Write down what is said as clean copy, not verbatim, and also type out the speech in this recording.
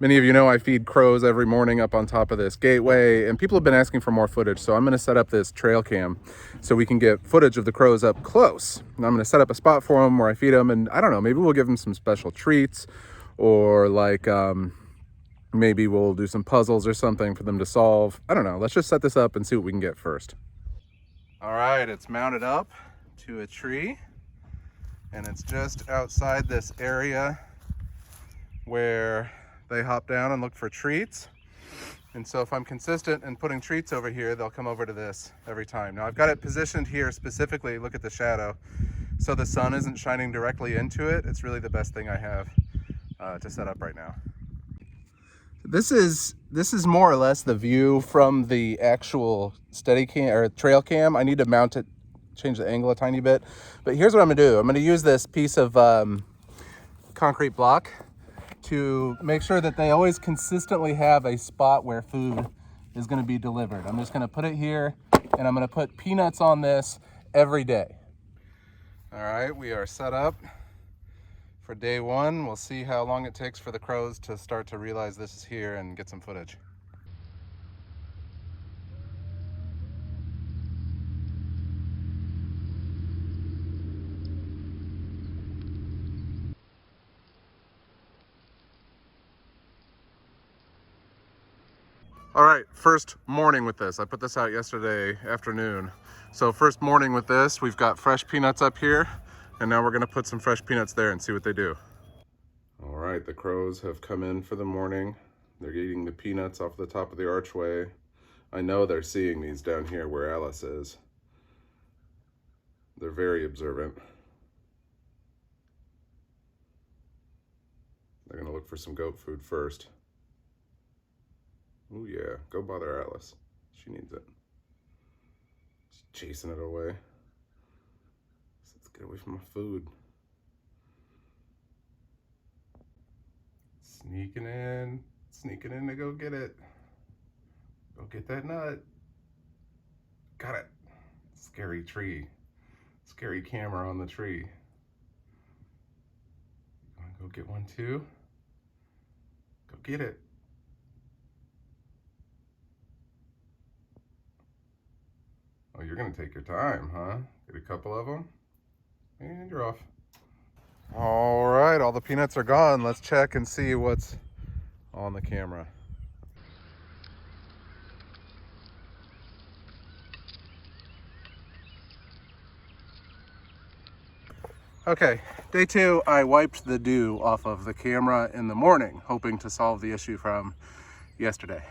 Many of you know I feed crows every morning up on top of this gateway, and people have been asking for more footage, so I'm going to set up this trail cam so we can get footage of the crows up close. And I'm going to set up a spot for them where I feed them, and I don't know, maybe we'll give them some special treats, or like maybe we'll do some puzzles or something for them to solve. I don't know. Let's just set this up and see what we can get first. All right, it's mounted up to a tree, and it's just outside this area where they hop down and look for treats. And so if I'm consistent in putting treats over here, they'll come over to this every time. Now I've got it positioned here specifically, look at the shadow, so the sun isn't shining directly into it. It's really the best thing I have to set up right now. This is more or less the view from the actual steady cam or trail cam. I need to mount it, change the angle a tiny bit. But here's what I'm gonna do. I'm gonna use this piece of concrete block to make sure that they always consistently have a spot where food is going to be delivered. I'm just going to put it here, and I'm going to put peanuts on this every day. All right, we are set up for day one. We'll see how long it takes for the crows to start to realize this is here and get some footage. All right, first morning with this. I put this out yesterday afternoon. So first morning with this, we've got fresh peanuts up here, and now we're gonna put some fresh peanuts there and see what they do. All right, the crows have come in for the morning. They're eating the peanuts off the top of the archway. I know they're seeing these down here where Alice is. They're very observant. They're gonna look for some goat food first. Oh yeah, go bother Alice. She needs it. She's chasing it away. Let's get away from my food. Sneaking in to go get it. Go get that nut. Got it. Scary tree. Scary camera on the tree. Wanna go get one too? Go get it. Oh, you're gonna take your time, huh? Get a couple of them, and you're off. All right, all the peanuts are gone. Let's check and see what's on the camera. Okay, day two, I wiped the dew off of the camera in the morning, hoping to solve the issue from yesterday.